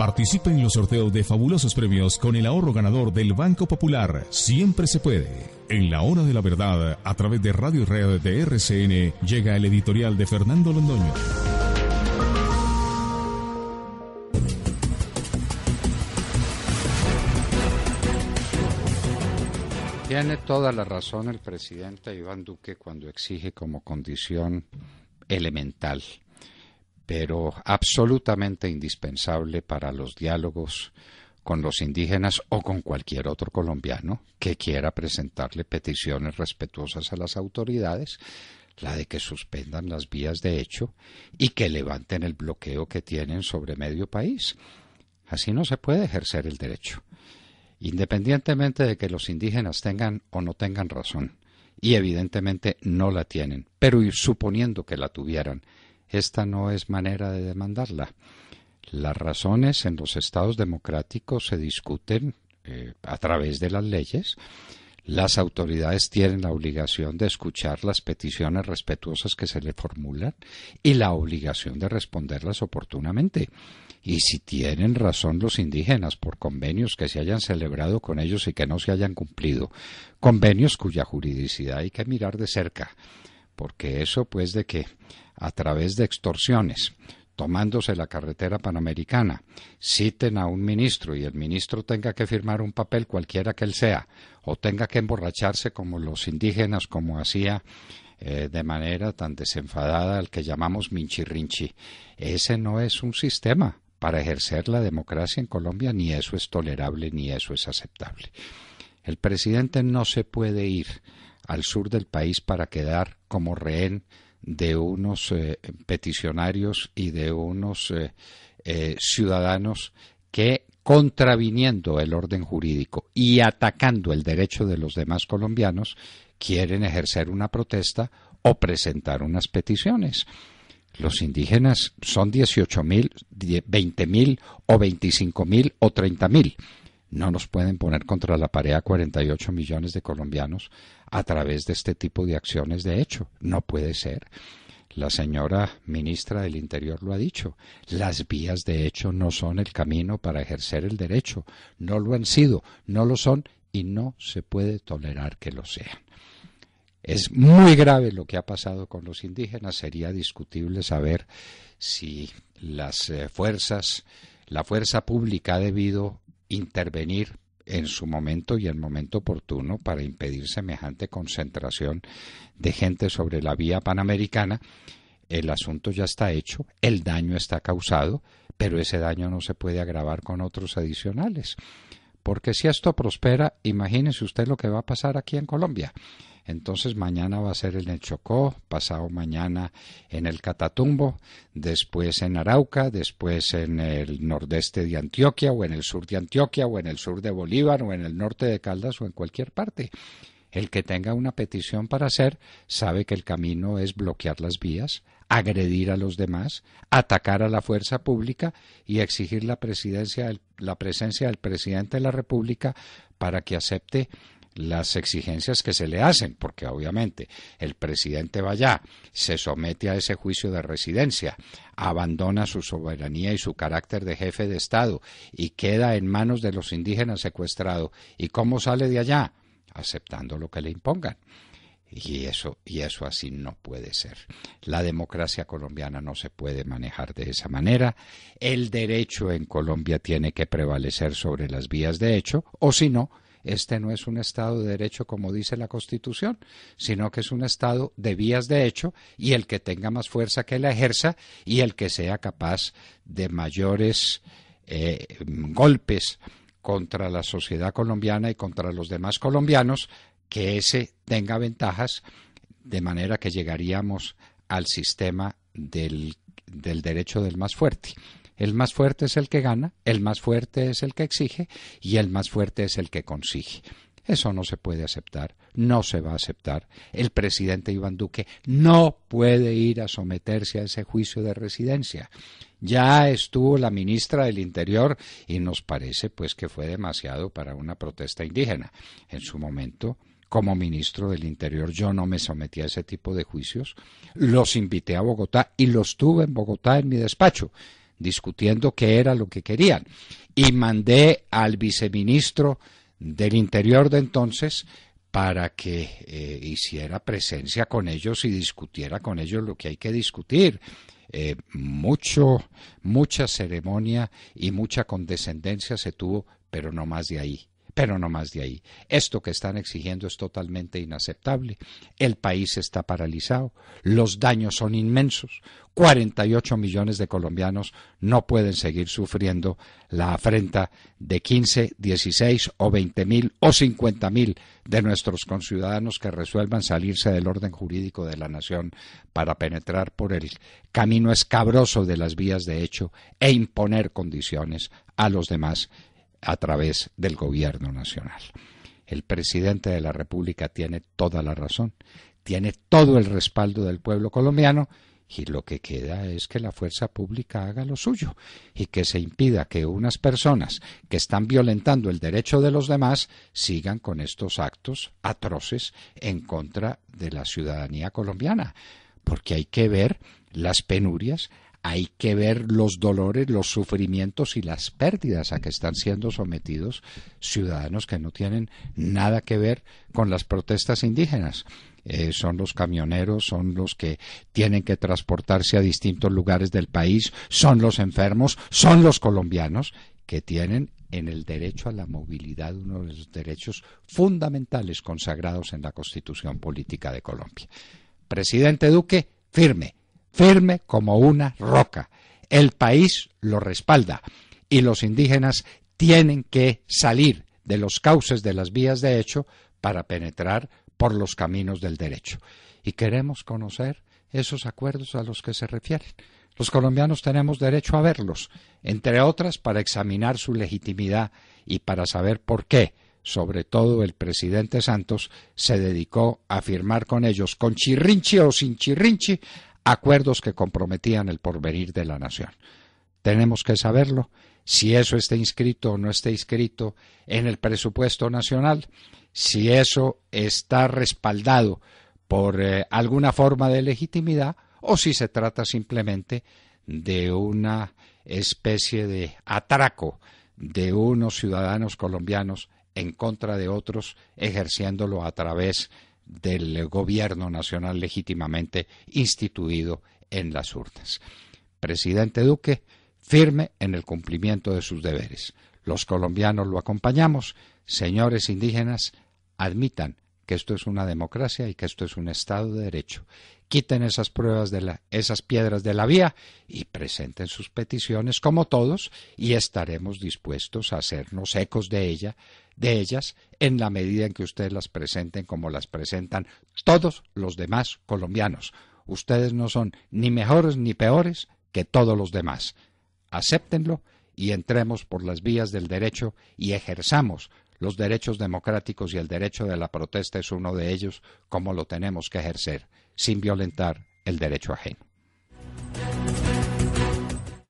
Participe en los sorteos de fabulosos premios con el ahorro ganador del Banco Popular. Siempre se puede. En la hora de la verdad, a través de Radio y Red de RCN, llega el editorial de Fernando Londoño. Tiene toda la razón el presidente Iván Duque cuando exige como condición elemental, pero absolutamente indispensable para los diálogos con los indígenas o con cualquier otro colombiano que quiera presentarle peticiones respetuosas a las autoridades, la de que suspendan las vías de hecho y que levanten el bloqueo que tienen sobre medio país. Así no se puede ejercer el derecho, independientemente de que los indígenas tengan o no tengan razón, y evidentemente no la tienen, pero suponiendo que la tuvieran, esta no es manera de demandarla. Las razones en los estados democráticos se discuten a través de las leyes. Las autoridades tienen la obligación de escuchar las peticiones respetuosas que se le formulan y la obligación de responderlas oportunamente. Y si tienen razón los indígenas por convenios que se hayan celebrado con ellos y que no se hayan cumplido, convenios cuya juridicidad hay que mirar de cerca, porque eso pues de que a través de extorsiones, tomándose la carretera panamericana, citen a un ministro y el ministro tenga que firmar un papel cualquiera que él sea, o tenga que emborracharse como los indígenas, como hacía de manera tan desenfadada al que llamamos minchirrinchi. Ese no es un sistema para ejercer la democracia en Colombia, ni eso es tolerable, ni eso es aceptable. El presidente no se puede ir al sur del país para quedar como rehén de unos peticionarios y de unos ciudadanos que, contraviniendo el orden jurídico y atacando el derecho de los demás colombianos, quieren ejercer una protesta o presentar unas peticiones. Los indígenas son 18.000, 20.000 o 25.000 o 30.000. No nos pueden poner contra la pared a 48 millones de colombianos a través de este tipo de acciones de hecho. No puede ser. La señora ministra del Interior lo ha dicho. Las vías de hecho no son el camino para ejercer el derecho. No lo han sido, no lo son y no se puede tolerar que lo sean. Es muy grave lo que ha pasado con los indígenas. Sería discutible saber si la fuerza pública ha debido intervenir en su momento y en momento oportuno para impedir semejante concentración de gente sobre la vía panamericana. El asunto ya está hecho, el daño está causado, pero ese daño no se puede agravar con otros adicionales. Porque si esto prospera, imagínese usted lo que va a pasar aquí en Colombia. Entonces mañana va a ser en el Chocó, pasado mañana en el Catatumbo, después en Arauca, después en el nordeste de Antioquia o en el sur de Antioquia o en el sur de Bolívar o en el norte de Caldas o en cualquier parte. El que tenga una petición para hacer sabe que el camino es bloquear las vías, agredir a los demás, atacar a la fuerza pública y exigir la presencia del presidente de la República para que acepte las exigencias que se le hacen, porque obviamente el presidente va allá, se somete a ese juicio de residencia, abandona su soberanía y su carácter de jefe de Estado y queda en manos de los indígenas secuestrado. ¿Y cómo sale de allá? Aceptando lo que le impongan. Y eso así no puede ser. La democracia colombiana no se puede manejar de esa manera. El derecho en Colombia tiene que prevalecer sobre las vías de hecho, o si no, este no es un Estado de Derecho como dice la Constitución, sino que es un Estado de vías de hecho y el que tenga más fuerza que la ejerza y el que sea capaz de mayores golpes contra la sociedad colombiana y contra los demás colombianos, que ese tenga ventajas, de manera que llegaríamos al sistema del derecho del más fuerte. El más fuerte es el que gana, el más fuerte es el que exige y el más fuerte es el que consigue. Eso no se puede aceptar, no se va a aceptar. El presidente Iván Duque no puede ir a someterse a ese juicio de residencia. Ya estuvo la ministra del Interior y nos parece pues que fue demasiado para una protesta indígena. En su momento, como ministro del Interior, yo no me sometí a ese tipo de juicios. Los invité a Bogotá y los tuve en Bogotá en mi despacho. discutiendo qué era lo que querían. Y mandé al viceministro del Interior de entonces para que hiciera presencia con ellos y discutiera con ellos lo que hay que discutir. Mucha ceremonia y mucha condescendencia se tuvo, pero no más de ahí. Esto que están exigiendo es totalmente inaceptable. El país está paralizado, los daños son inmensos. 48 millones de colombianos no pueden seguir sufriendo la afrenta de 15, 16 o 20.000 o 50.000 de nuestros conciudadanos que resuelvan salirse del orden jurídico de la nación para penetrar por el camino escabroso de las vías de hecho e imponer condiciones a los demás a través del gobierno nacional. El presidente de la República tiene toda la razón, tiene todo el respaldo del pueblo colombiano y lo que queda es que la fuerza pública haga lo suyo y que se impida que unas personas que están violentando el derecho de los demás sigan con estos actos atroces en contra de la ciudadanía colombiana, porque hay que ver las penurias, hay que ver los dolores, los sufrimientos y las pérdidas a que están siendo sometidos ciudadanos que no tienen nada que ver con las protestas indígenas. Son los camioneros, son los que tienen que transportarse a distintos lugares del país, son los enfermos, son los colombianos que tienen en el derecho a la movilidad uno de los derechos fundamentales consagrados en la Constitución Política de Colombia. Presidente Duque, firme como una roca. El país lo respalda y los indígenas tienen que salir de los cauces de las vías de hecho para penetrar por los caminos del derecho. Y queremos conocer esos acuerdos a los que se refieren. Los colombianos tenemos derecho a verlos, entre otras para examinar su legitimidad y para saber por qué, sobre todo el presidente Santos, se dedicó a firmar con ellos, con chirrinchi o sin chirrinchi, acuerdos que comprometían el porvenir de la nación. Tenemos que saberlo, si eso está inscrito o no está inscrito en el presupuesto nacional, si eso está respaldado por alguna forma de legitimidad o si se trata simplemente de una especie de atraco de unos ciudadanos colombianos en contra de otros, ejerciéndolo a través del gobierno nacional legítimamente instituido en las urnas. Presidente Duque, firme en el cumplimiento de sus deberes. Los colombianos lo acompañamos. Señores indígenas, admitan que esto es una democracia y que esto es un Estado de Derecho. Quiten esas esas piedras de la vía y presenten sus peticiones como todos y estaremos dispuestos a hacernos ecos de ellas en la medida en que ustedes las presenten como las presentan todos los demás colombianos. Ustedes no son ni mejores ni peores que todos los demás. Acéptenlo y entremos por las vías del derecho y ejerzamos los derechos democráticos y el derecho de la protesta es uno de ellos, como lo tenemos que ejercer, sin violentar el derecho ajeno.